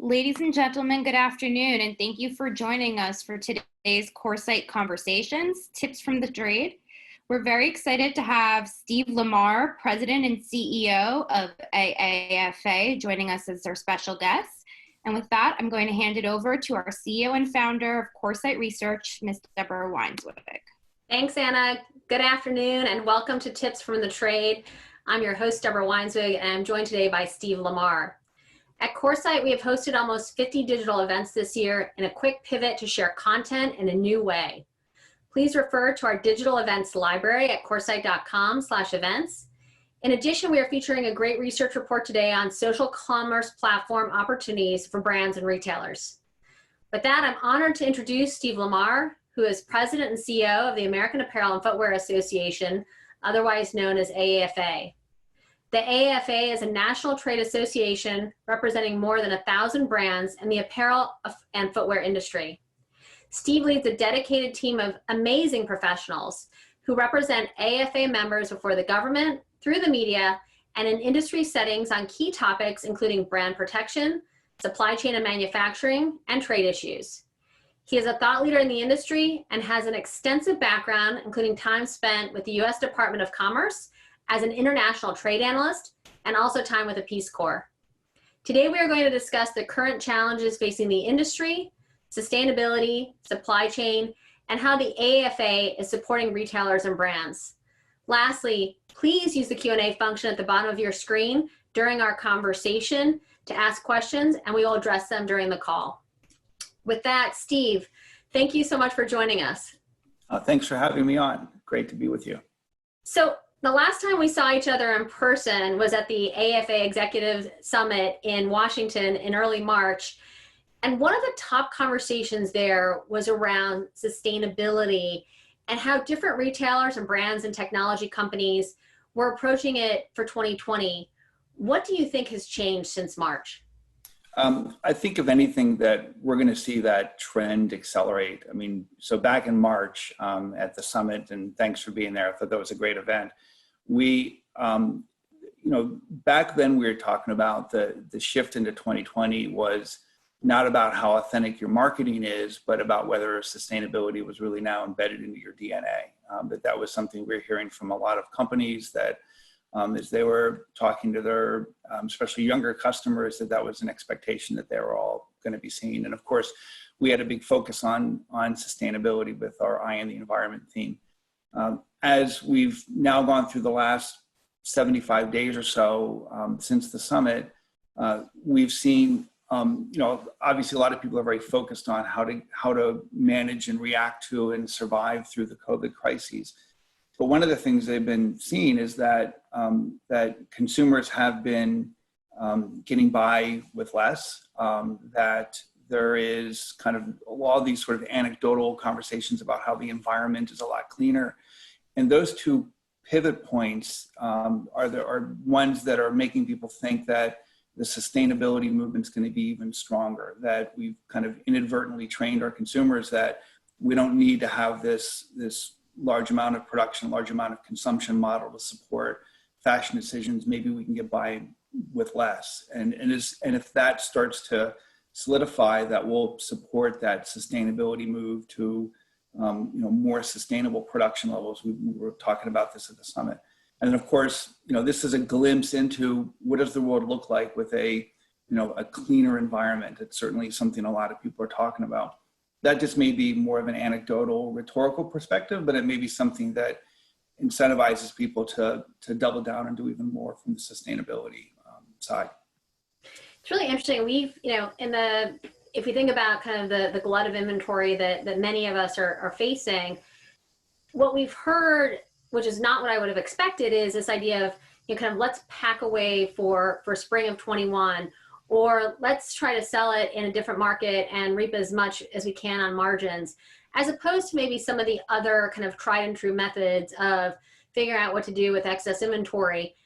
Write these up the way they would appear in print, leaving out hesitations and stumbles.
Ladies and gentlemen, good afternoon, and thank you for joining us for today's Coresight Conversations, Tips from the Trade. We're very excited to have Steve Lamar, President and CEO of AAFA, joining us as our special guest. And with that, I'm going to hand it over to our CEO and founder of Coresight Research, Ms. Deborah Weinswig. Thanks, Anna. Good afternoon, and welcome to Tips from the Trade. I'm your host, Deborah Weinswig, and I'm joined today by Steve Lamar. At Coresight, we have hosted almost 50 digital events this year in a quick pivot to share content in a new way. Please refer to our digital events library at coresight.com/events. In addition, we are featuring a great research report today on social commerce platform opportunities for brands and retailers. With that, I'm honored to introduce Steve Lamar, who is President and CEO of the American Apparel and Footwear Association, otherwise known as AAFA. The AAFA is a national trade association representing more than 1,000 brands in the apparel and footwear industry. Steve leads a dedicated team of amazing professionals who represent AAFA members before the government, through the media, and in industry settings on key topics including brand protection, supply chain and manufacturing, and trade issues. He is a thought leader in the industry and has an extensive background, including time spent with the U.S. Department of Commerce as an international trade analyst, and also time with the Peace Corps. Today, we are going to discuss the current challenges facing the industry, sustainability, supply chain, and how the AAFA is supporting retailers and brands. Lastly, please use the Q&A function at the bottom of your screen during our conversation to ask questions, and we will address them during the call. With that, Steve, thank you so much for joining us. Thanks for having me on. Great to be with you. So the last time we saw each other in person was at the AAFA Executive Summit in Washington in early March. And one of the top conversations there was around sustainability and how different retailers and brands and technology companies were approaching it for 2020. What do you think has changed since March? I think, if anything, that we're going to see that trend accelerate. I mean, so back in March at the summit, and thanks for being there. I thought that was a great event. We, back then we were talking about the shift into 2020 was not about how authentic your marketing is, but about whether sustainability was really now embedded into your DNA. That was something we were hearing from a lot of companies that as they were talking to their, especially younger customers, that was an expectation that they were all going to be seeing. And of course, we had a big focus on sustainability with our Eye on the Environment theme. As we've now gone through the last 75 days or so since the summit, we've seen, obviously a lot of people are very focused on how to manage and react to and survive through the COVID crises. But one of the things they've been seeing is that that consumers have been getting by with less, that there is kind of all these sort of anecdotal conversations about how the environment is a lot cleaner. And those two pivot points are ones that are making people think that the sustainability movement is going to be even stronger, that we've kind of inadvertently trained our consumers that we don't need to have this large amount of production, large amount of consumption model to support fashion decisions. Maybe we can get by with less. And if that starts to solidify, that will support that sustainability move to more sustainable production levels. We were talking about this at the summit. And of course, this is a glimpse into what does the world look like with a cleaner environment. It's certainly something a lot of people are talking about. That just may be more of an anecdotal, rhetorical perspective, but it may be something that incentivizes people to double down and do even more from the sustainability side. It's really interesting. We've, if you think about kind of the glut of inventory that many of us are facing, what we've heard, which is not what I would have expected, is this idea of, kind of let's pack away for spring of 21, or let's try to sell it in a different market and reap as much as we can on margins, as opposed to maybe some of the other kind of tried and true methods of figuring out what to do with excess inventory.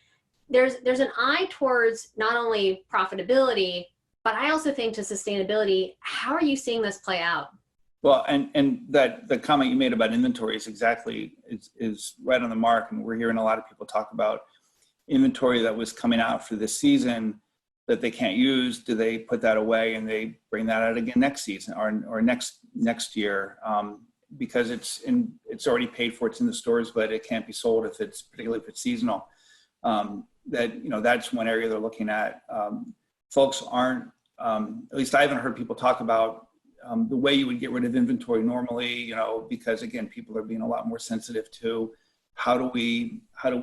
There's an eye towards not only profitability, but I also think to sustainability. How are you seeing this play out? Well, and that the comment you made about inventory is exactly is right on the mark. And we're hearing a lot of people talk about inventory that was coming out for this season that they can't use, do they put that away and they bring that out again next season or next year? Because it's already paid for, it's in the stores, but it can't be sold particularly if it's seasonal. That's one area they're looking at. Folks aren't, at least I haven't heard people talk about the way you would get rid of inventory normally, because again, people are being a lot more sensitive to how do we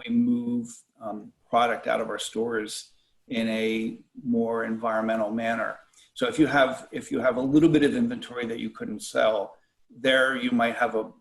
move product out of our stores in a more environmental manner. So if you have a little bit of inventory that you couldn't sell, there you might have the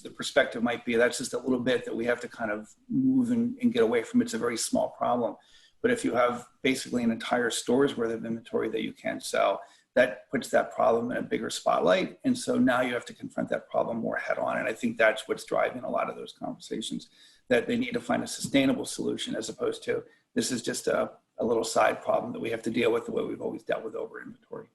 perspective might be that's just a little bit that we have to kind of move and get away from. It's a very small problem. But if you have basically an entire store's worth of inventory that you can't sell, that puts that problem in a bigger spotlight. And so now you have to confront that problem more head on. And I think that's what's driving a lot of those conversations, that they need to find a sustainable solution as opposed to this is just a little side problem that we have to deal with the way we've always dealt with over inventory.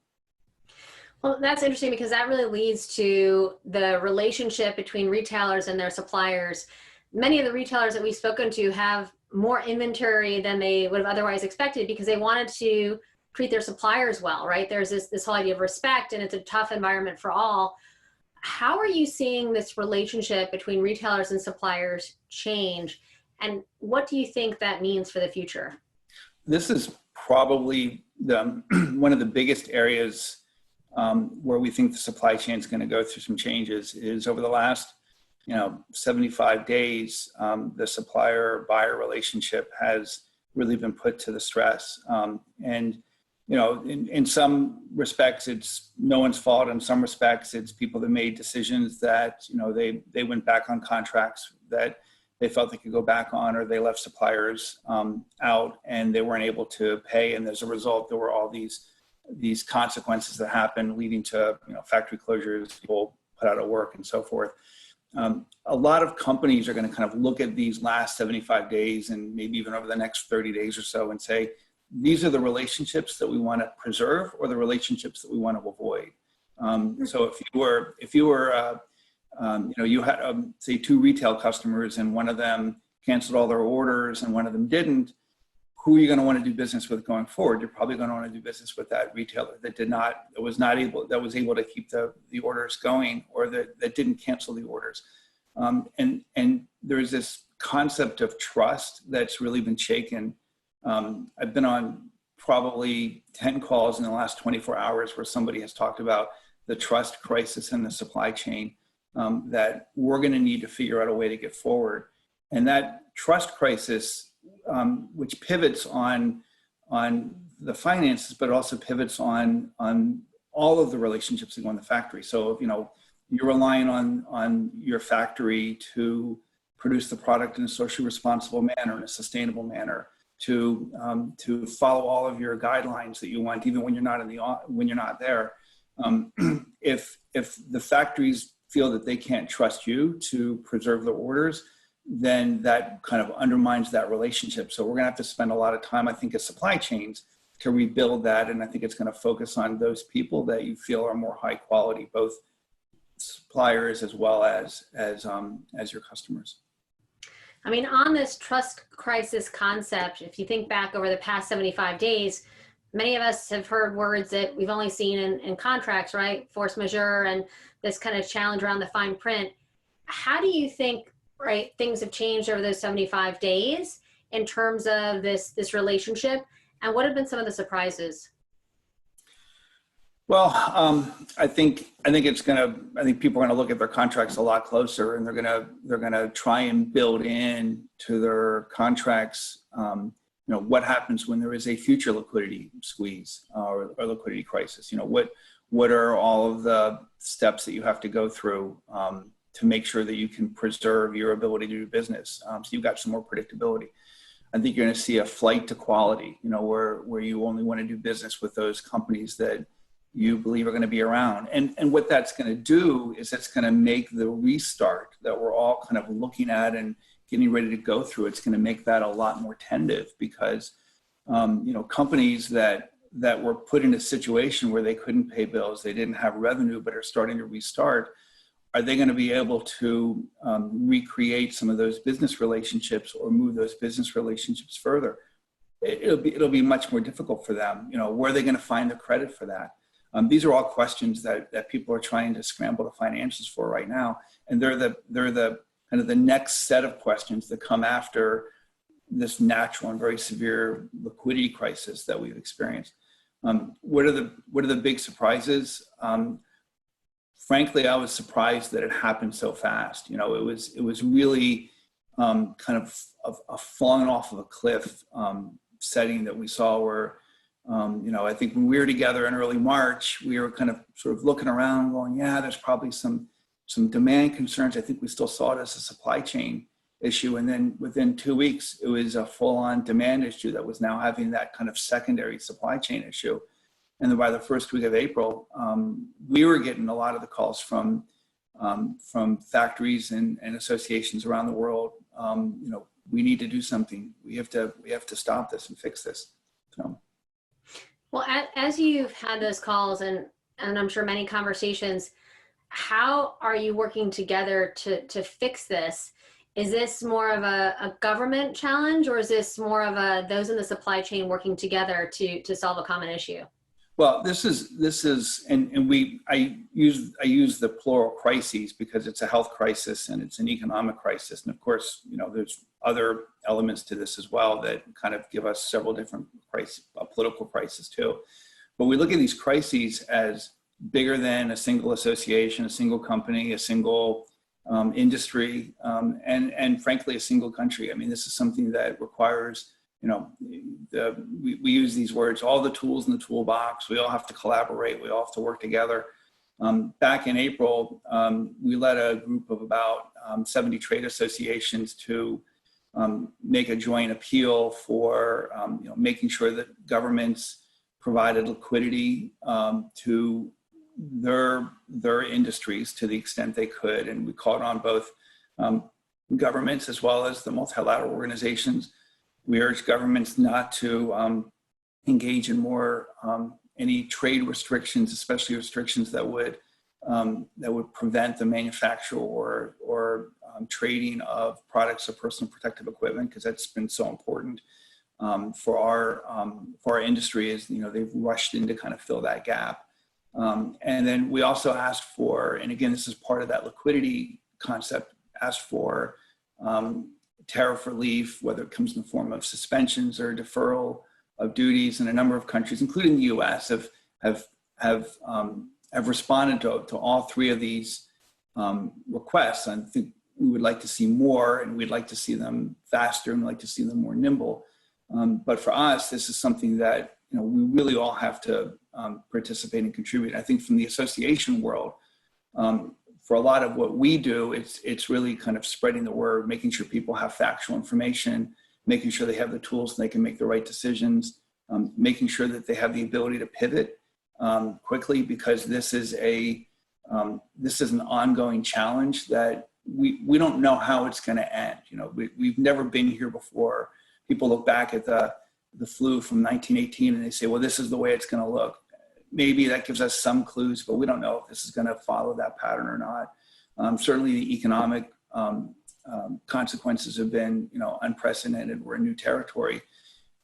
Well, that's interesting because that really leads to the relationship between retailers and their suppliers. Many of the retailers that we've spoken to have more inventory than they would have otherwise expected because they wanted to treat their suppliers well, right? There's this whole idea of respect, and it's a tough environment for all. How are you seeing this relationship between retailers and suppliers change? And what do you think that means for the future? This is probably one of the biggest areas where we think the supply chain is going to go through some changes is over the last 75 days, the supplier-buyer relationship has really been put to the stress. And in some respects, it's no one's fault. In some respects, it's people that made decisions that, they went back on contracts that they felt they could go back on, or they left suppliers out and they weren't able to pay. And as a result, there were all these consequences that happened, leading to factory closures, people put out of work and so forth. A lot of companies are going to kind of look at these last 75 days and maybe even over the next 30 days or so and say, these are the relationships that we want to preserve or the relationships that we want to avoid. So if you were you had say 2 retail customers and one of them canceled all their orders and one of them didn't, who are you going to want to do business with going forward? You're probably going to want to do business with that retailer that was able to keep the orders going, or that didn't cancel the orders. And there's this concept of trust that's really been shaken. I've been on probably 10 calls in the last 24 hours where somebody has talked about the trust crisis in the supply chain that we're going to need to figure out a way to get forward. And that trust crisis, which pivots on the finances, but also pivots on all of the relationships that go in the factory. So, you're relying on your factory to produce the product in a socially responsible manner, in a sustainable manner, to follow all of your guidelines that you want, even when you're not there. If the factories feel that they can't trust you to preserve their orders, then that kind of undermines that relationship. So we're going to have to spend a lot of time, I think, as supply chains to rebuild that. And I think it's going to focus on those people that you feel are more high quality, both suppliers as well as your customers. I mean, on this trust crisis concept, if you think back over the past 75 days, many of us have heard words that we've only seen in contracts, right? Force majeure and this kind of challenge around the fine print. How do you think, right, things have changed over those 75 days in terms of this relationship? And what have been some of the surprises? Well, I think people are going to look at their contracts a lot closer, and they're going to try and build in to their contracts, what happens when there is a future liquidity squeeze or liquidity crisis. What are all of the steps that you have to go through to make sure that you can preserve your ability to do business. So you've got some more predictability. I think you're going to see a flight to quality, where you only want to do business with those companies that you believe are going to be around. And what that's going to do is it's going to make the restart that we're all kind of looking at and getting ready to go through. It's going to make that a lot more tentative because, companies that were put in a situation where they couldn't pay bills, they didn't have revenue, but are starting to restart. Are they going to be able to recreate some of those business relationships or move those business relationships further? it'll be much more difficult for them. Where are they going to find the credit for that? These are all questions that people are trying to scramble to find answers for right now, and they're the kind of the next set of questions that come after this natural and very severe liquidity crisis that we've experienced. What are the big surprises? Frankly, I was surprised that it happened so fast. It was really kind of a falling off of a cliff setting that we saw where, I think when we were together in early March, we were kind of sort of looking around going, yeah, there's probably some demand concerns. I think we still saw it as a supply chain issue. And then within 2 weeks, it was a full-on demand issue that was now having that kind of secondary supply chain issue. And then by the first week of April, we were getting a lot of the calls from factories and associations around the world. We need to do something. We have to stop this and fix this. So. Well, as you've had those calls and I'm sure many conversations, how are you working together to fix this? Is this more of a government challenge, or is this more of those in the supply chain working together to solve a common issue? Well, this is, and I use the plural crises because it's a health crisis and it's an economic crisis, and of course, there's other elements to this as well that kind of give us several different crises, a political crisis too. But we look at these crises as bigger than a single association, a single company, a single industry, and frankly, a single country. I mean, this is something that requires, we use these words, all the tools in the toolbox. We all have to collaborate. We all have to work together. Back in April, we led a group of about 70 trade associations to make a joint appeal for making sure that governments provided liquidity to their industries to the extent they could. And we called on both governments as well as the multilateral organizations. We urge governments not to engage in more any trade restrictions, especially restrictions that would prevent the manufacture or trading of products of personal protective equipment, because that's been so important for our industry. Is they've rushed in to kind of fill that gap. And then we also asked for, and again, this is part of that liquidity concept, asked for tariff relief, whether it comes in the form of suspensions or deferral of duties. And a number of countries, including the U.S., have responded to all three of these requests. I think we would like to see more, and we'd like to see them faster, and we'd like to see them more nimble. But for us, this is something that we really all have to participate and contribute. I think from the association world, for a lot of what we do, it's really kind of spreading the word, making sure people have factual information, making sure they have the tools and they can make the right decisions, making sure that they have the ability to pivot quickly, because this is an ongoing challenge that we don't know how it's going to end. We've never been here before. People look back at the flu from 1918 and they say, well, this is the way it's going to look. Maybe that gives us some clues, but we don't know if this is going to follow that pattern or not. Certainly the economic consequences have been, unprecedented. We're in new territory.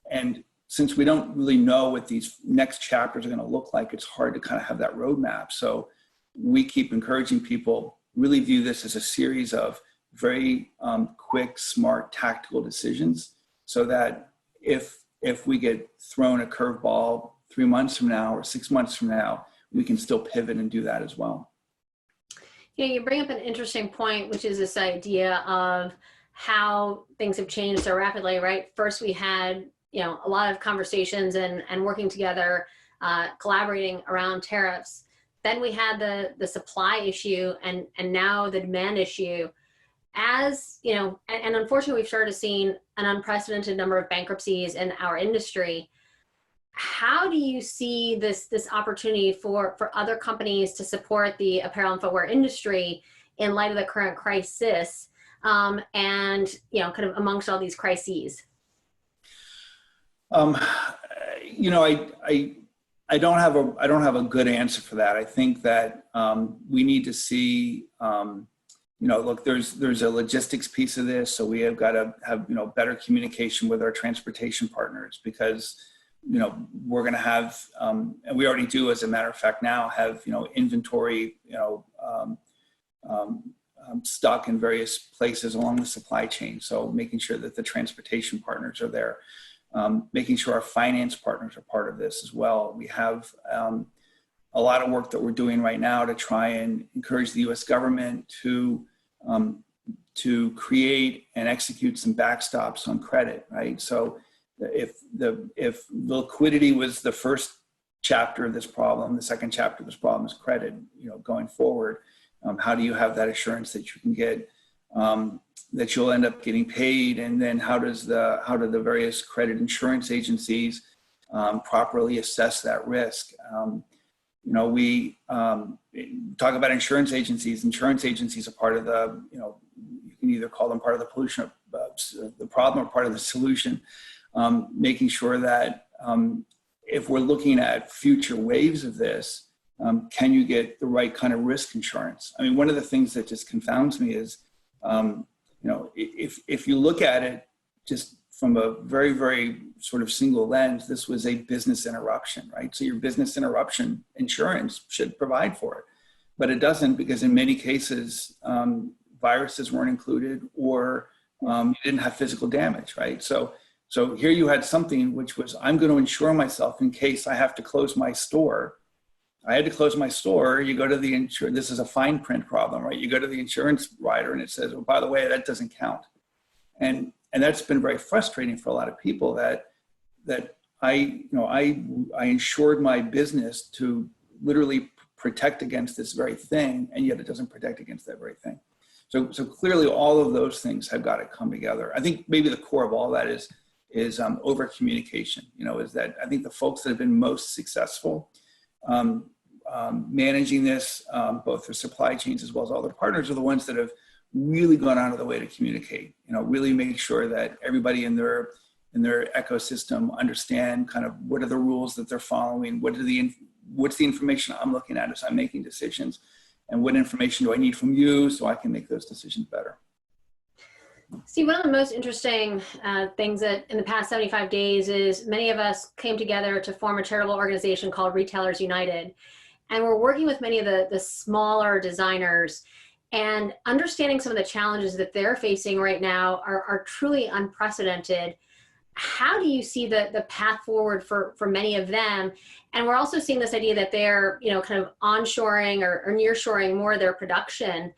And since we don't really know what these next chapters are going to look like, it's hard to kind of have that roadmap. So we keep encouraging people, really view this as a series of very quick, smart, tactical decisions, so that if we get thrown a curveball 3 months from now or 6 months from now, we can still pivot and do that as well. Yeah, you bring up an interesting point, which is this idea of how things have changed so rapidly, right? First, we had, a lot of conversations and working together, collaborating around tariffs. Then we had the supply issue and now the demand issue. As, and unfortunately, we've started seeing an unprecedented number of bankruptcies in our industry. How do you see this opportunity for other companies to support the apparel and footwear industry in light of the current crisis, and kind of amongst all these crises? I don't have a good answer for that. I think that we need to see look, there's a logistics piece of this. So we have got to have, better communication with our transportation partners, because, we're going to have, and we already do, as a matter of fact, now have, inventory, stuck in various places along the supply chain. So making sure that the transportation partners are there, making sure our finance partners are part of this as well. We have a lot of work that we're doing right now to try and encourage the U.S. government to create and execute some backstops on credit, right? So if liquidity was the first chapter of this problem, the second chapter of this problem is credit, going forward. How do you have that assurance that you can get, that you'll end up getting paid? And then how do the various credit insurance agencies properly assess that risk? We talk about insurance agencies. Insurance agencies are part of the, you can either call them part of the pollution, the problem, or part of the solution. Making sure that if we're looking at future waves of this, can you get the right kind of risk insurance? I mean, one of the things that just confounds me is, if you look at it just from a very, very sort of single lens, this was a business interruption, right? So your business interruption insurance should provide for it, but it doesn't, because in many cases, viruses weren't included, or you didn't have physical damage, right? So here you had something which was, I'm going to insure myself in case I have to close my store. I had to close my store. You go to the insurance, this is a fine print problem, right? You go to the insurance writer and it says, oh, by the way, that doesn't count. And that's been very frustrating for a lot of people, that I insured my business to literally protect against this very thing, and yet it doesn't protect against that very thing. So clearly all of those things have got to come together. I think maybe the core of all that is over communication, is that I think the folks that have been most successful managing this, both for supply chains as well as all their partners, are the ones that have really gone out of the way to communicate, really make sure that everybody in their ecosystem understand kind of what are the rules that they're following, what's the information I'm looking at as I'm making decisions, and what information do I need from you so I can make those decisions better. See, one of the most interesting things that in the past 75 days is many of us came together to form a charitable organization called Retailers United. And we're working with many of the smaller designers, and understanding some of the challenges that they're facing right now are truly unprecedented. How do you see the path forward for many of them? And we're also seeing this idea that they're, kind of onshoring or nearshoring more of their production.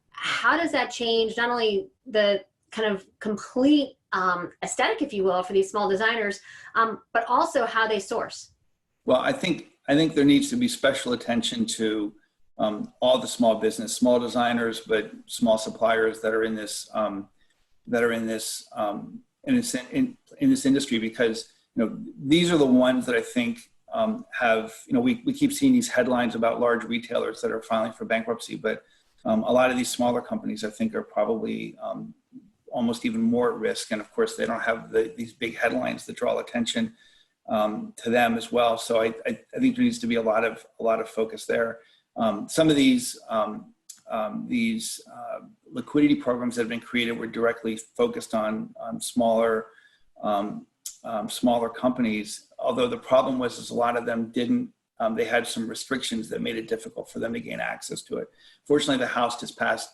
How does that change not only the kind of complete aesthetic, if you will, for these small designers, but also how they source? Well, I think there needs to be special attention to all the small designers, but small suppliers that are in this industry, because these are the ones that I think have, we keep seeing these headlines about large retailers that are filing for bankruptcy, but a lot of these smaller companies I think are probably almost even more at risk, and of course they don't have these big headlines that draw attention to them as well. So I think there needs to be a lot of focus there. Some of these liquidity programs that have been created were directly focused on smaller companies. Although the problem was a lot of them didn't. They had some restrictions that made it difficult for them to gain access to it. Fortunately, the House just passed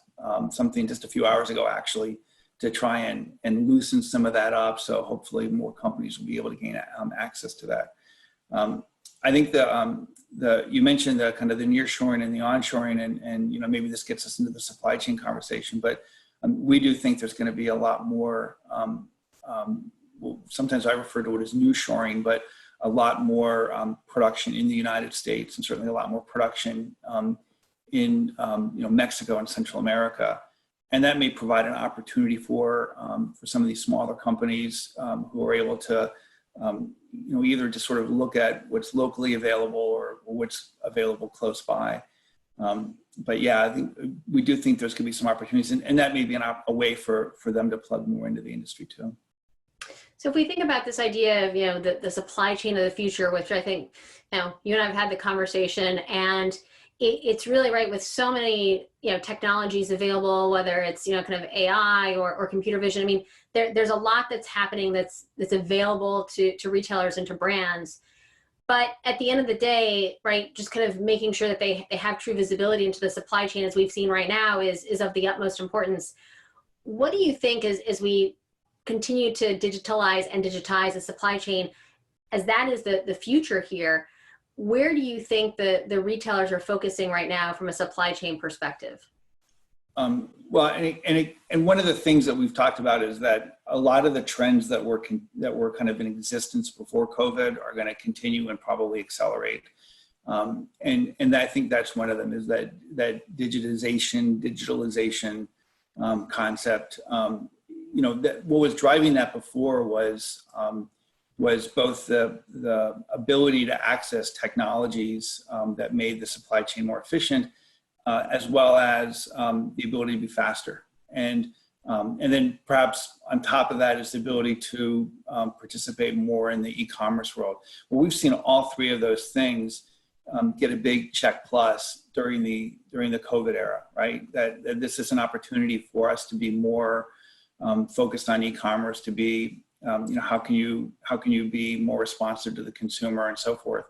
something just a few hours ago, actually, to try and loosen some of that up. So hopefully more companies will be able to gain access to that. I think you mentioned the kind of the nearshoring and the onshoring, and maybe this gets us into the supply chain conversation, but we do think there's going to be a lot more. Well, sometimes I refer to it as new shoring, but a lot more production in the United States, and certainly a lot more production in Mexico and Central America. And that may provide an opportunity for some of these smaller companies who are able to, either to sort of look at what's locally available or what's available close by. But yeah, I think we do think there's going to be some opportunities, and that may be a way for them to plug more into the industry too. So if we think about this idea of, the supply chain of the future, which I think, you and I have had the conversation, and it's really right with so many, technologies available, whether it's, kind of AI or computer vision. I mean, there's a lot that's happening that's available to retailers and to brands. But at the end of the day, right, just kind of making sure that they have true visibility into the supply chain, as we've seen right now, is of the utmost importance. What do you think as we continue to digitalize and digitize the supply chain, as that is the future here, where do you think the retailers are focusing right now from a supply chain perspective? Well, and one of the things that we've talked about is that a lot of the trends that were kind of in existence before COVID are going to continue and probably accelerate. And I think that's one of them, is that digitalization concept. That what was driving that before was both the ability to access technologies that made the supply chain more efficient, as well as the ability to be faster. And then perhaps on top of that is the ability to participate more in the e-commerce world. Well, we've seen all three of those things get a big check plus during the COVID era, right? That this is an opportunity for us to be more focused on e-commerce, to be how can you be more responsive to the consumer and so forth.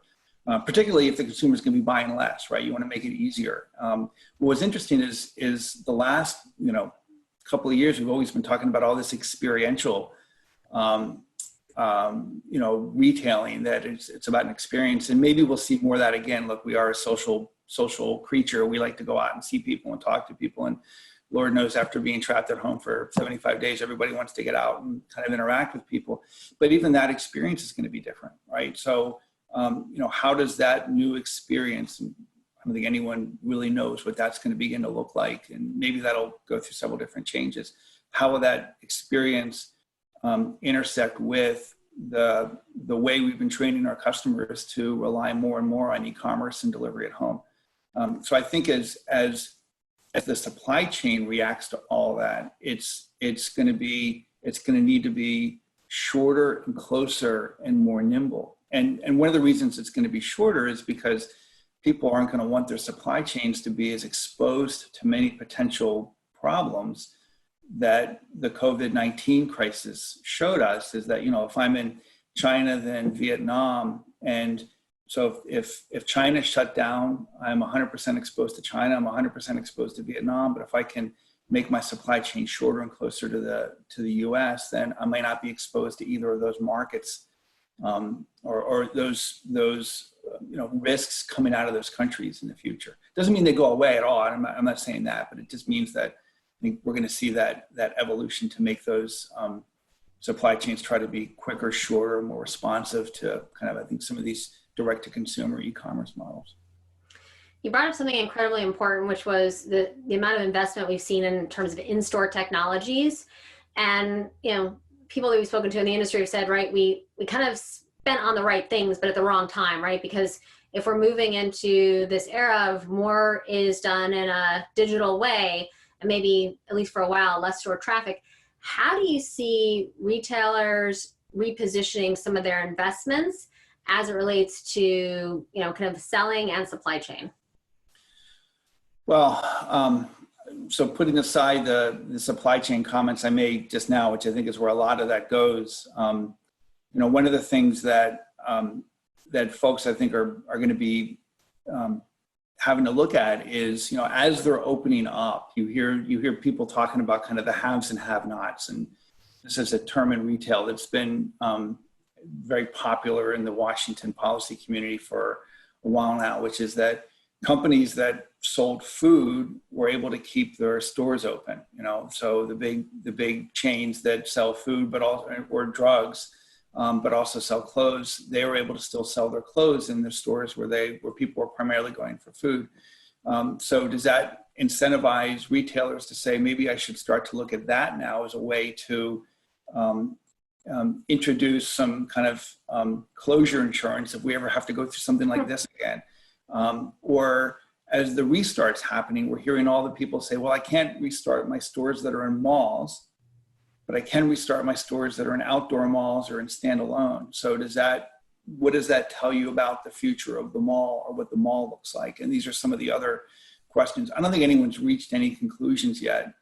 Particularly if the consumer is going to be buying less, right? You want to make it easier. What was interesting is the last couple of years we've always been talking about all this experiential retailing, that it's about an experience, and maybe we'll see more of that again. Look, we are a social creature. We like to go out and see people and talk to people, and Lord knows after being trapped at home for 75 days, everybody wants to get out and kind of interact with people. But even that experience is going to be different, right? So, how does that new experience, and I don't think anyone really knows what that's going to begin to look like, and maybe that'll go through several different changes. How will that experience intersect with the way we've been training our customers to rely more and more on e-commerce and delivery at home? So I think as the supply chain reacts to all that, it's going to need to be shorter and closer and more nimble. And one of the reasons it's going to be shorter is because people aren't going to want their supply chains to be as exposed to many potential problems that the COVID-19 crisis showed us. Is that, if I'm in China, then Vietnam, and so if China shut down, I'm 100% exposed to China, I'm 100% exposed to Vietnam. But if I can make my supply chain shorter and closer to the US, then I might not be exposed to either of those markets, or those risks coming out of those countries in the future. Doesn't mean they go away at all. I'm not saying that, but it just means that I think we're going to see that evolution to make those supply chains try to be quicker, shorter, more responsive to kind of, I think, some of these direct-to-consumer e-commerce models. You brought up something incredibly important, which was the amount of investment we've seen in terms of in-store technologies. And, people that we've spoken to in the industry have said, right, we kind of spent on the right things, but at the wrong time, right? Because if we're moving into this era of more is done in a digital way, and maybe, at least for a while, less store traffic, how do you see retailers repositioning some of their investments as it relates to, kind of selling and supply chain? Well, so putting aside the supply chain comments I made just now, which I think is where a lot of that goes, one of the things that folks I think are going to be having to look at is, as they're opening up, you hear people talking about kind of the haves and have-nots, and this is a term in retail that's been very popular in the Washington policy community for a while now, which is that companies that sold food were able to keep their stores open. So the big chains that sell food, but also or drugs, but also sell clothes, they were able to still sell their clothes in the stores where people were primarily going for food. So does that incentivize retailers to say, maybe I should start to look at that now as a way to introduce some kind of closure insurance if we ever have to go through something like this again? Or as the restart's happening, we're hearing all the people say, well, I can't restart my stores that are in malls, but I can restart my stores that are in outdoor malls or in standalone. So does that what does that tell you about the future of the mall or what the mall looks like? And these are some of the other questions. I don't think anyone's reached any conclusions yet.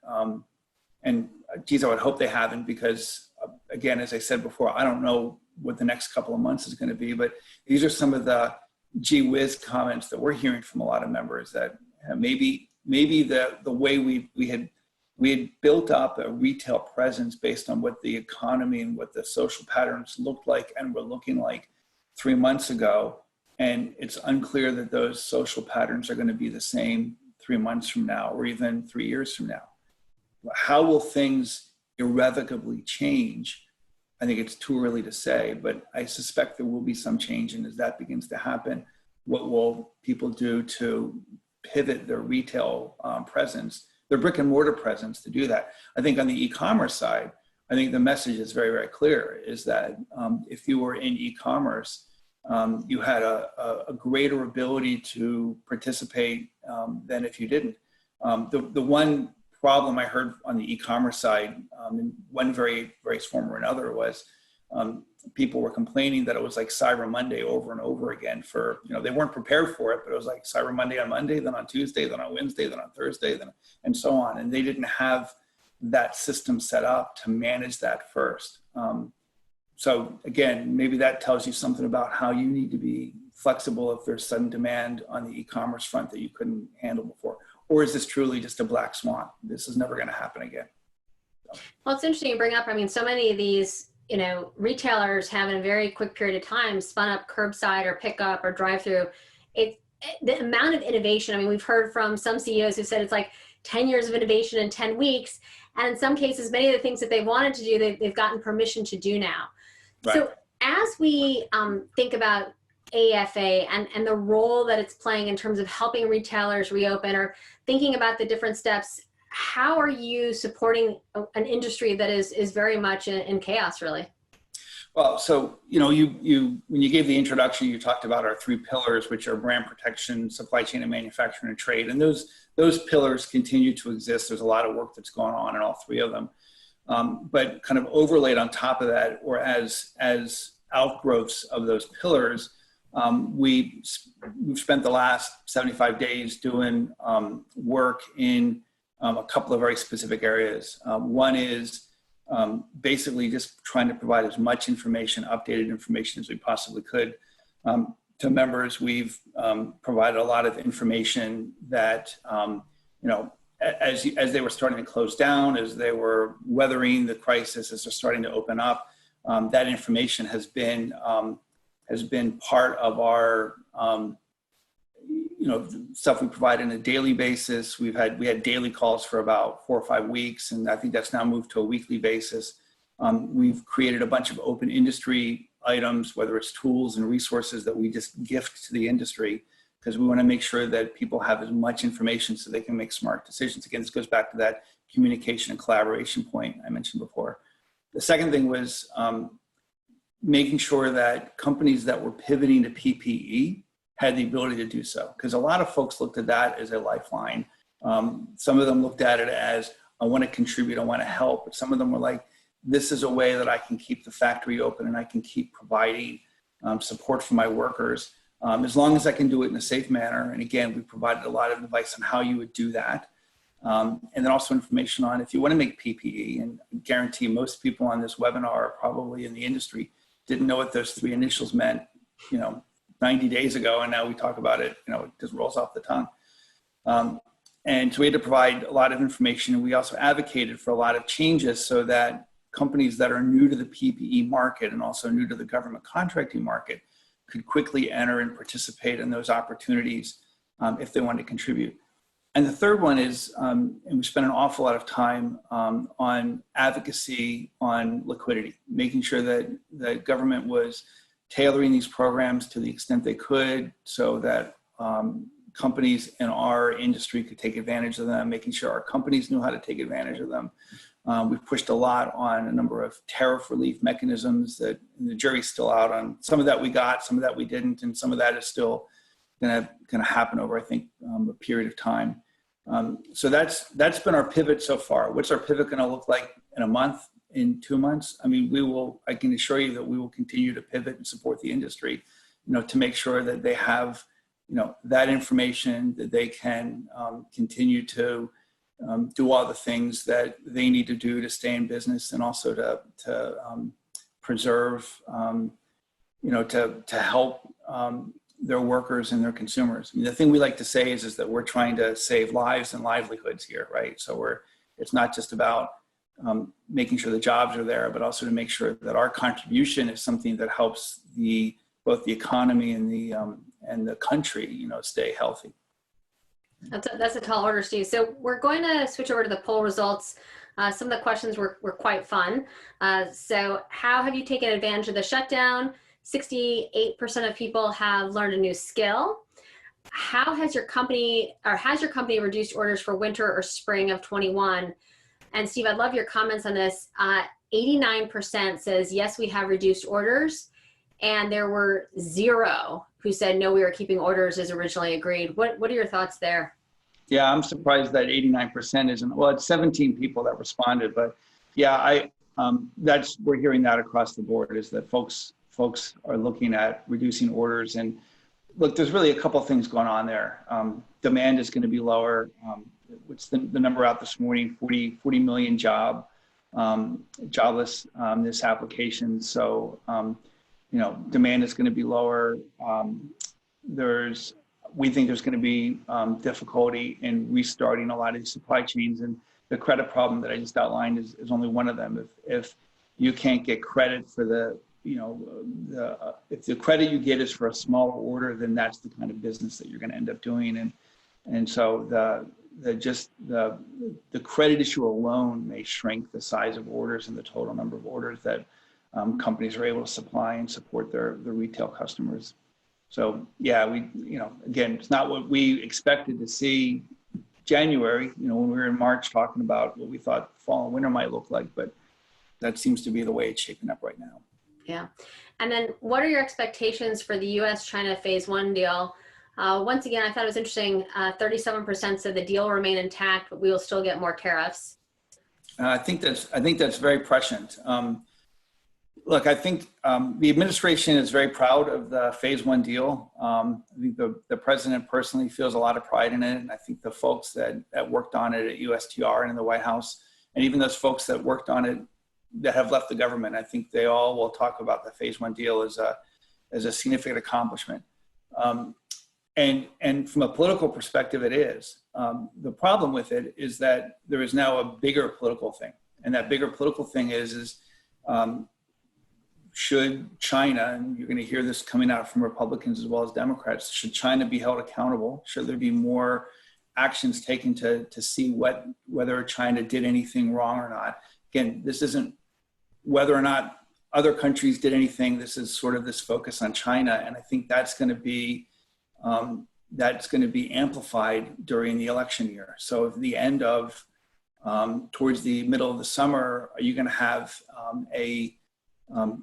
And geez, I would hope they haven't, because again, as I said before, I don't know what the next couple of months is going to be, but these are some of the gee whiz comments that we're hearing from a lot of members, that maybe the way we had built up a retail presence based on what the economy and what the social patterns looked like and were looking like 3 months ago. And it's unclear that those social patterns are going to be the same 3 months from now, or even 3 years from now. How will things irrevocably change? I think it's too early to say, but I suspect there will be some change. And as that begins to happen, what will people do to pivot their retail presence, their brick and mortar presence, to do that? I think on the e-commerce side, I think the message is very, very clear, is that if you were in e-commerce, you had a greater ability to participate than if you didn't. The one problem I heard on the e-commerce side, in one various form or another, was people were complaining that it was like Cyber Monday over and over again. For, they weren't prepared for it, but it was like Cyber Monday on Monday, then on Tuesday, then on Wednesday, then on Thursday, then and so on. And they didn't have that system set up to manage that first. So again, maybe that tells you something about how you need to be flexible if there's sudden demand on the e-commerce front that you couldn't handle before. Or is this truly just a black swan? This is never going to happen again. Well, it's interesting you bring up, so many of these, retailers have in a very quick period of time spun up curbside or pickup or drive-through. The amount of innovation, we've heard from some CEOs who said it's like 10 years of innovation in 10 weeks. And in some cases, many of the things that they wanted to do, they've gotten permission to do now. Right. So as we think about AAFA and the role that it's playing in terms of helping retailers reopen, or thinking about the different steps, how are you supporting an industry that is very much in chaos, really? Well, so, you when you gave the introduction, you talked about our 3 pillars, which are brand protection, supply chain and manufacturing, and trade. And those pillars continue to exist. There's a lot of work that's going on in all 3 of them. But kind of overlaid on top of that, or as outgrowths of those pillars, we've spent the last 75 days doing work in a couple of very specific areas. One is basically just trying to provide as much information, updated information, as we possibly could to members. We've provided a lot of information that, as they were starting to close down, as they were weathering the crisis, as they're starting to open up, that information has been part of our stuff we provide on a daily basis. We had daily calls for about 4 or 5 weeks, and I think that's now moved to a weekly basis. We've created a bunch of open industry items, whether it's tools and resources that we just gift to the industry, because we want to make sure that people have as much information so they can make smart decisions. Again, this goes back to that communication and collaboration point I mentioned before. The second thing was making sure that companies that were pivoting to PPE had the ability to do so, because a lot of folks looked at that as a lifeline. Some of them looked at it as, I want to contribute, I want to help. But some of them were like, this is a way that I can keep the factory open and I can keep providing support for my workers, as long as I can do it in a safe manner. And again, we provided a lot of advice on how you would do that. And then also information on if you want to make PPE, and I guarantee most people on this webinar, probably in the industry, didn't know what those 3 initials meant, 90 days ago, and now we talk about it, it just rolls off the tongue. And so we had to provide a lot of information, and we also advocated for a lot of changes so that companies that are new to the PPE market and also new to the government contracting market could quickly enter and participate in those opportunities if they want to contribute. And the third one is, and we spent an awful lot of time on advocacy on liquidity, making sure that the government was tailoring these programs to the extent they could so that companies in our industry could take advantage of them, making sure our companies knew how to take advantage of them. We've pushed a lot on a number of tariff relief mechanisms that the jury's still out on. Some of that we got, some of that we didn't, and some of that is still gonna happen over, I think, a period of time. So that's been our pivot so far. What's our pivot gonna look like in a month? in 2 months, I mean, I can assure you that we will continue to pivot and support the industry, to make sure that they have, that information, that they can continue to do all the things that they need to do to stay in business, and also to preserve, to help their workers and their consumers. I mean, the thing we like to say is that we're trying to save lives and livelihoods here, right? So it's not just about making sure the jobs are there, but also to make sure that our contribution is something that helps both the economy and the country, stay healthy. That's a tall order, Steve. So we're going to switch over to the poll results. Some of the questions were quite fun. So how have you taken advantage of the shutdown? 68% of people have learned a new skill. How has your company reduced orders for winter or spring of 21? And Steve, I'd love your comments on this. 89% says, yes, we have reduced orders. And there were 0 who said, no, we were keeping orders as originally agreed. What are your thoughts there? Yeah, I'm surprised that 89% isn't, well, it's 17 people that responded, but yeah, we're hearing that across the board, is that folks are looking at reducing orders. And look, there's really a couple of things going on there. Demand is going to be lower. What's the number out this morning? 40 million jobless this application. So, demand is going to be lower. We think there's going to be difficulty in restarting a lot of these supply chains, and the credit problem that I just outlined is only one of them. If you can't get credit for if the credit you get is for a smaller order, then that's the kind of business that you're going to end up doing. And so the credit issue alone may shrink the size of orders and the total number of orders that companies are able to supply and support their retail customers. So yeah, again, it's not what we expected to see January, when we were in March talking about what we thought fall and winter might look like, but that seems to be the way it's shaping up right now. Yeah. And then what are your expectations for the US-China phase 1 deal? Once again, I thought it was interesting. 37% said the deal will remain intact, but we will still get more tariffs. I think that's very prescient. Look, I think the administration is very proud of the phase 1 deal. I think the president personally feels a lot of pride in it. And I think the folks that worked on it at USTR and in the White House, and even those folks that worked on it that have left the government, I think they all will talk about the phase 1 deal as a significant accomplishment. And from a political perspective, it is. The problem with it is that there is now a bigger political thing. And that bigger political thing is should China, and you're going to hear this coming out from Republicans as well as Democrats, should China be held accountable? Should there be more actions taken to see whether China did anything wrong or not? Again, this isn't whether or not other countries did anything. This is sort of this focus on China, and I think that's going to be amplified during the election year. So at the end of, towards the middle of the summer, are you going to have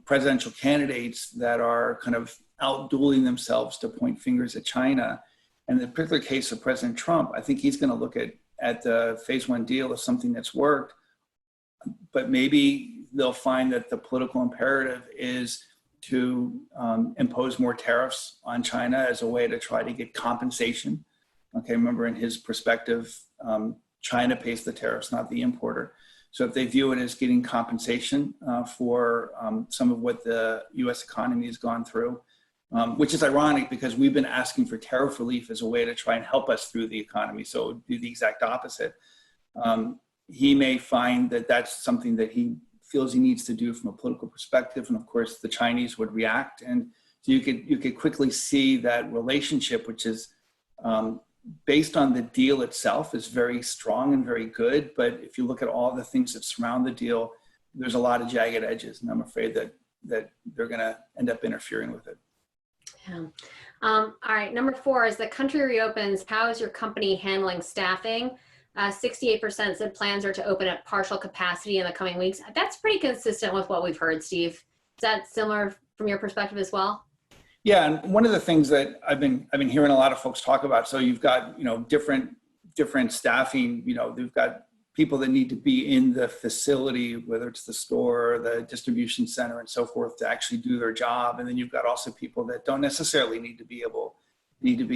presidential candidates that are kind of out-dueling themselves to point fingers at China? And in the particular case of President Trump, I think he's going to look at the phase 1 deal as something that's worked, but maybe they'll find that the political imperative is to impose more tariffs on China as a way to try to get compensation. Okay, remember, in his perspective, China pays the tariffs, not the importer. So if they view it as getting compensation for some of what the US economy has gone through, which is ironic because we've been asking for tariff relief as a way to try and help us through the economy. So it would be the exact opposite. He may find that that's something that he feels he needs to do from a political perspective. And of course, the Chinese would react. And so you could quickly see that relationship, which is based on the deal itself, is very strong and very good. But if you look at all the things that surround the deal, there's a lot of jagged edges. And I'm afraid that they're going to end up interfering with it. Yeah. All right. Number 4, as the country reopens, how is your company handling staffing? 68% said plans are to open at partial capacity in the coming weeks. That's pretty consistent with what we've heard, Steve. Is that similar from your perspective as well? Yeah, and one of the things that I've been hearing a lot of folks talk about. So you've got different staffing. They've got people that need to be in the facility, whether it's the store, the distribution center and so forth, to actually do their job. And then you've got also people that don't necessarily need to be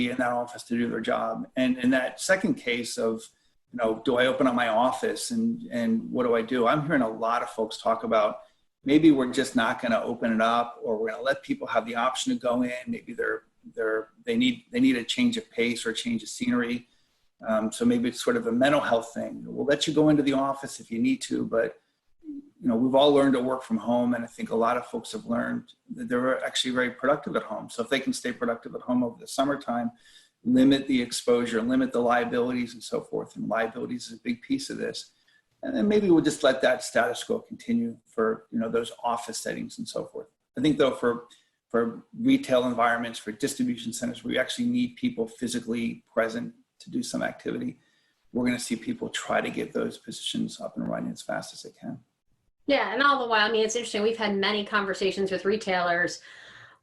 in that office to do their job. And in that second case of, do I open up my office and what do I do? I'm hearing a lot of folks talk about, maybe we're just not going to open it up, or we're going to let people have the option to go in. Maybe they need a change of pace or a change of scenery. So maybe it's sort of a mental health thing. We'll let you go into the office if you need to, but we've all learned to work from home, and I think a lot of folks have learned that they're actually very productive at home. So if they can stay productive at home over the summertime, limit the exposure, limit the liabilities and so forth. And liabilities is a big piece of this. And then maybe we'll just let that status quo continue for those office settings and so forth. I think though for retail environments, for distribution centers, where we actually need people physically present to do some activity, we're going to see people try to get those positions up and running as fast as they can. Yeah, and all the while, it's interesting. We've had many conversations with retailers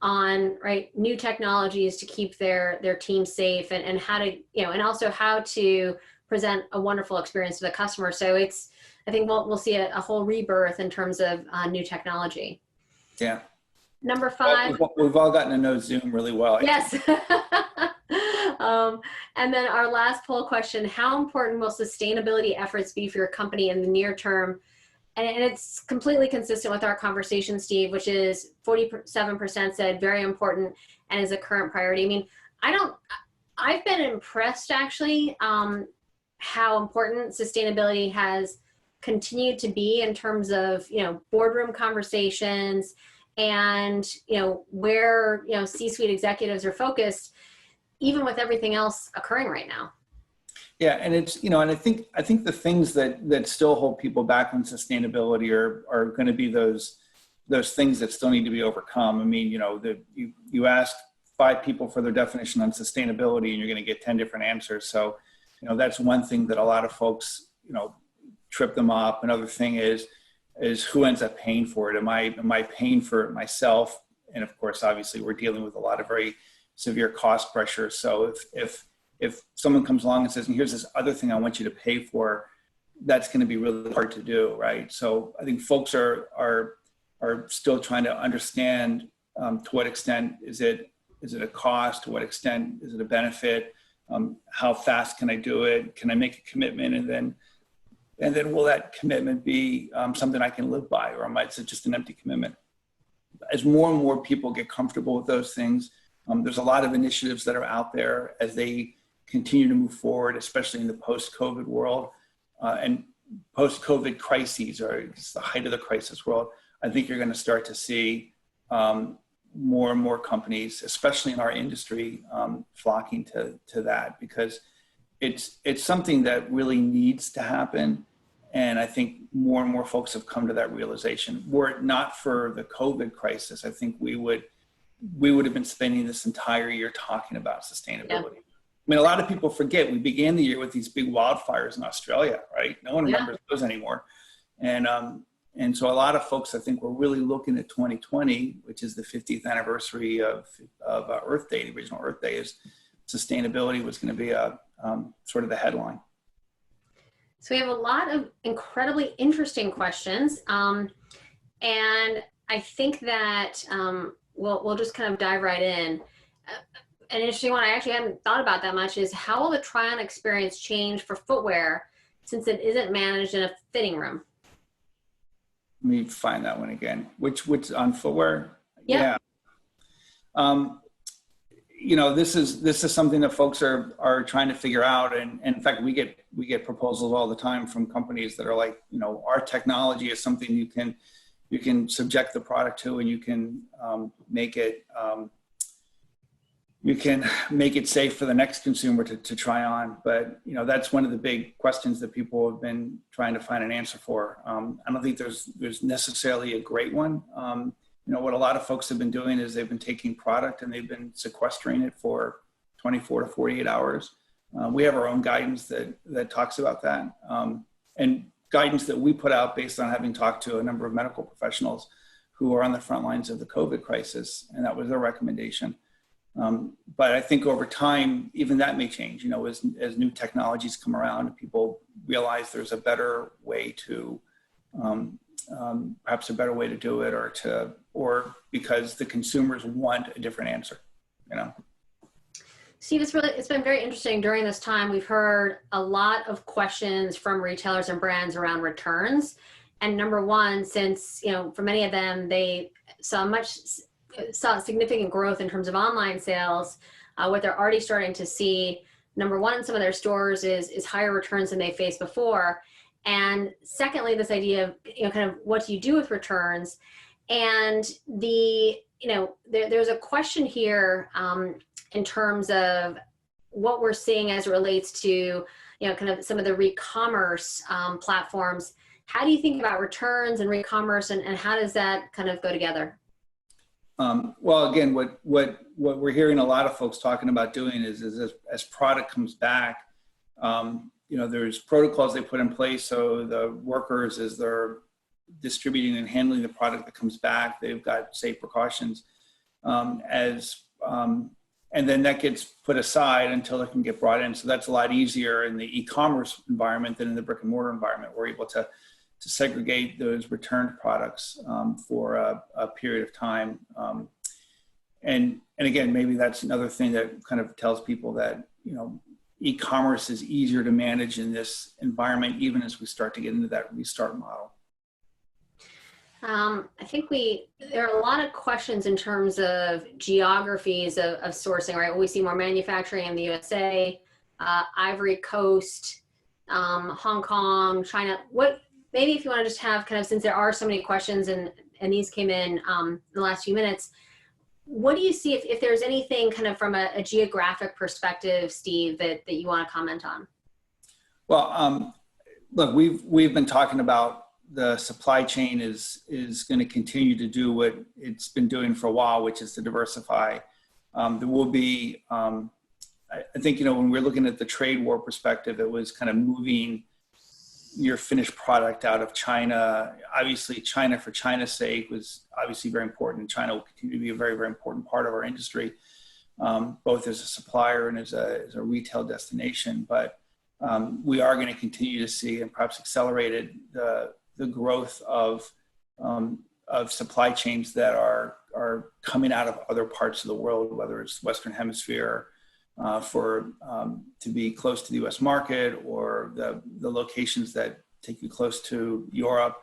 on new technologies to keep their team safe, and how to and also how to present a wonderful experience to the customer. So I think we'll see a whole rebirth in terms of new technology. Yeah. Number 5. We've all gotten to know Zoom really well. Yes. And then our last poll question: how important will sustainability efforts be for your company in the near term? And it's completely consistent with our conversation, Steve, which is 47% said very important and is a current priority. I've been impressed actually how important sustainability has continued to be in terms of, boardroom conversations and, where, C-suite executives are focused, even with everything else occurring right now. Yeah, and it's, and I think the things that still hold people back on sustainability are going to be those things that still need to be overcome. You ask 5 people for their definition on sustainability, and you're going to get 10 different answers. So, that's one thing that a lot of folks, trip them up. Another thing is who ends up paying for it? Am I paying for it myself? And of course, obviously, we're dealing with a lot of very severe cost pressure. So if someone comes along and says, and here's this other thing I want you to pay for, that's going to be really hard to do, right? So I think folks are still trying to understand to what extent is it a cost, to what extent is it a benefit, how fast can I do it, can I make a commitment, and then will that commitment be something I can live by, or is it just an empty commitment? As more and more people get comfortable with those things, there's a lot of initiatives that are out there as they continue to move forward, especially in the post-COVID world and post-COVID crises, or it's the height of the crisis world. I think you're going to start to see more and more companies, especially in our industry, flocking to that, because it's something that really needs to happen. And I think more and more folks have come to that realization. Were it not for the COVID crisis, I think we would have been spending this entire year talking about sustainability. Yeah. A lot of people forget we began the year with these big wildfires in Australia, right? No one remembers those anymore. And so a lot of folks, I think, were really looking at 2020, which is the 50th anniversary of Earth Day, the original Earth Day, is sustainability was going to be sort of the headline. So we have a lot of incredibly interesting questions. And I think that we'll just kind of dive right in. An interesting one I actually hadn't thought about that much is, how will the try-on experience change for footwear since it isn't managed in a fitting room? Let me find that one again. Which on footwear? Yep. Yeah. This is something that folks are trying to figure out. And in fact, we get proposals all the time from companies that are like, our technology is something you can subject the product to, and you can make it safe for the next consumer to try on. But, that's one of the big questions that people have been trying to find an answer for. I don't think there's necessarily a great one. What a lot of folks have been doing is they've been taking product and they've been sequestering it for 24 to 48 hours. We have our own guidance that talks about that, and guidance that we put out based on having talked to a number of medical professionals who are on the front lines of the COVID crisis. And that was their recommendation. But I think over time, even that may change, as new technologies come around and people realize there's a better way to, perhaps a better way to do it, or because the consumers want a different answer, Steve, it's been very interesting. During this time, we've heard a lot of questions from retailers and brands around returns. And number one, since, for many of them, they saw significant growth in terms of online sales, what they're already starting to see, number one, in some of their stores is higher returns than they faced before. And secondly, this idea of, kind of what do you do with returns? And there's a question here in terms of what we're seeing as it relates to, kind of some of the re-commerce platforms. How do you think about returns and re-commerce, and how does that kind of go together? Well, again, what we're hearing a lot of folks talking about doing is as product comes back, there's protocols they put in place. So the workers, as they're distributing and handling the product that comes back, they've got safe precautions, and then that gets put aside until it can get brought in. So that's a lot easier in the e-commerce environment than in the brick and mortar environment. We're able to segregate those returned products for a period of time. And again, maybe that's another thing that kind of tells people that, e-commerce is easier to manage in this environment, even as we start to get into that restart model. I think there are a lot of questions in terms of geographies of sourcing, right? We see more manufacturing in the USA, Ivory Coast, Hong Kong, China. Maybe if you want to just have kind of, since there are so many questions and these came in the last few minutes, what do you see if there's anything kind of from a geographic perspective, Steve, that you want to comment on? Well, look, we've been talking about the supply chain is going to continue to do what it's been doing for a while, which is to diversify. There will be, I think, when we're looking at the trade war perspective, it was kind of moving your finished product out of China. Obviously, China for China's sake was obviously very important. China will continue to be a very, very important part of our industry, both as a supplier and as a retail destination. But we are going to continue to see, and perhaps accelerated, the growth of supply chains that are coming out of other parts of the world, whether it's Western Hemisphere, to be close to the U.S. market, or the locations that take you close to Europe.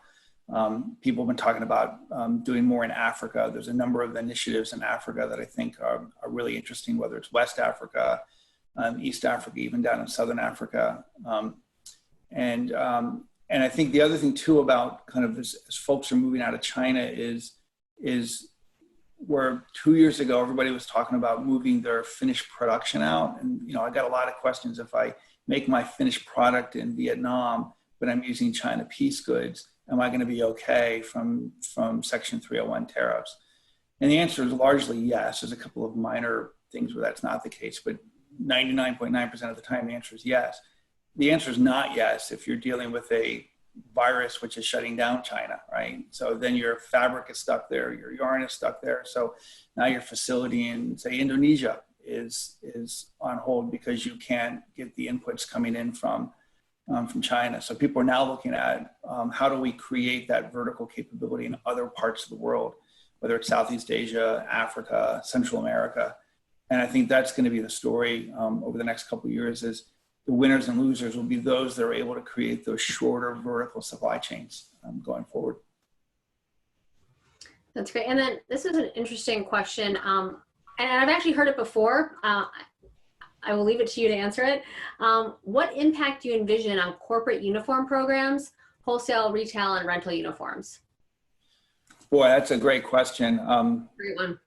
People have been talking about doing more in Africa. There's a number of initiatives in Africa that I think are really interesting, whether it's West Africa, East Africa, even down in Southern Africa. And I think the other thing too about kind of as folks are moving out of China is where 2 years ago, everybody was talking about moving their finished production out. And, I got a lot of questions. If I make my finished product in Vietnam, but I'm using China piece goods, am I going to be okay from Section 301 tariffs? And the answer is largely yes. There's a couple of minor things where that's not the case, but 99.9% of the time, the answer is yes. The answer is not yes if you're dealing with a virus which is shutting down China, right? So then your fabric is stuck there, your yarn is stuck there. So now your facility in, say, Indonesia is on hold because you can't get the inputs coming in from China. So people are now looking at how do we create that vertical capability in other parts of the world, whether it's Southeast Asia, Africa, Central America. And I think that's going to be the story over the next couple of years. Is the winners and losers will be those that are able to create those shorter vertical supply chains going forward. That's great. And then this is an interesting question. And I've actually heard it before. I will leave it to you to answer it. What impact do you envision on corporate uniform programs, wholesale, retail, and rental uniforms? Boy, that's a great question. Great one.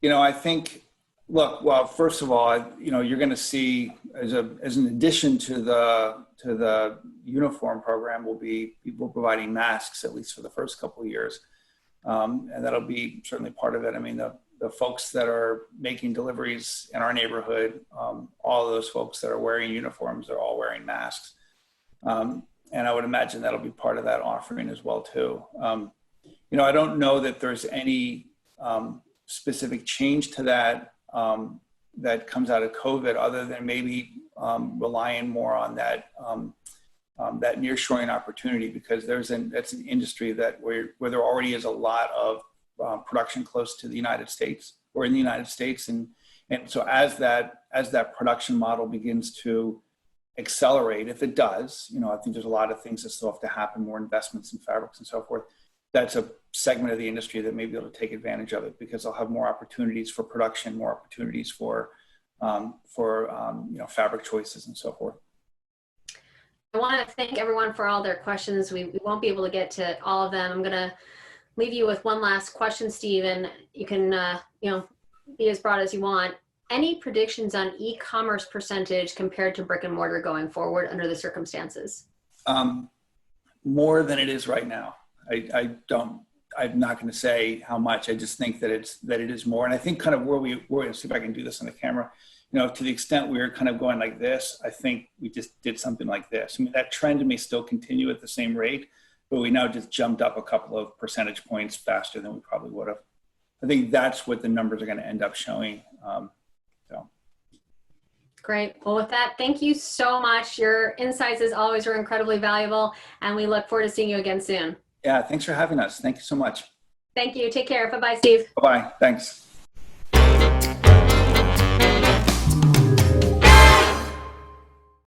I think, look, well, first of all, you're going to see as an addition to the uniform program will be people providing masks, at least for the first couple of years. And that'll be certainly part of it. I mean, the folks that are making deliveries in our neighborhood, all of those folks that are wearing uniforms are all wearing masks. And I would imagine that'll be part of that offering as well, too. I don't know that there's any specific change to that that comes out of COVID, other than maybe relying more on that that nearshoring opportunity, because that's an industry where there already is a lot of production close to the United States or in the United States, and so as that production model begins to accelerate, if it does, I think there's a lot of things that still have to happen, more investments in fabrics and so forth. That's a segment of the industry that may be able to take advantage of it, because they'll have more opportunities for production, more opportunities for fabric choices and so forth. I want to thank everyone for all their questions. We won't be able to get to all of them. I'm going to leave you with one last question, Steve, and you can be as broad as you want. Any predictions on e-commerce percentage compared to brick and mortar going forward under the circumstances? More than it is right now. I'm not going to say how much. I just think that it is more. And I think kind of where we're, see if I can do this on the camera, to the extent we were kind of going like this, I think we just did something like this. I mean, that trend may still continue at the same rate, but we now just jumped up a couple of percentage points faster than we probably would have. I think that's what the numbers are going to end up showing. Great. Well, with that, thank you so much. Your insights, as always, are incredibly valuable, and we look forward to seeing you again soon. Yeah, thanks for having us. Thank you so much. Thank you. Take care. Bye-bye, Steve. Bye-bye. Thanks.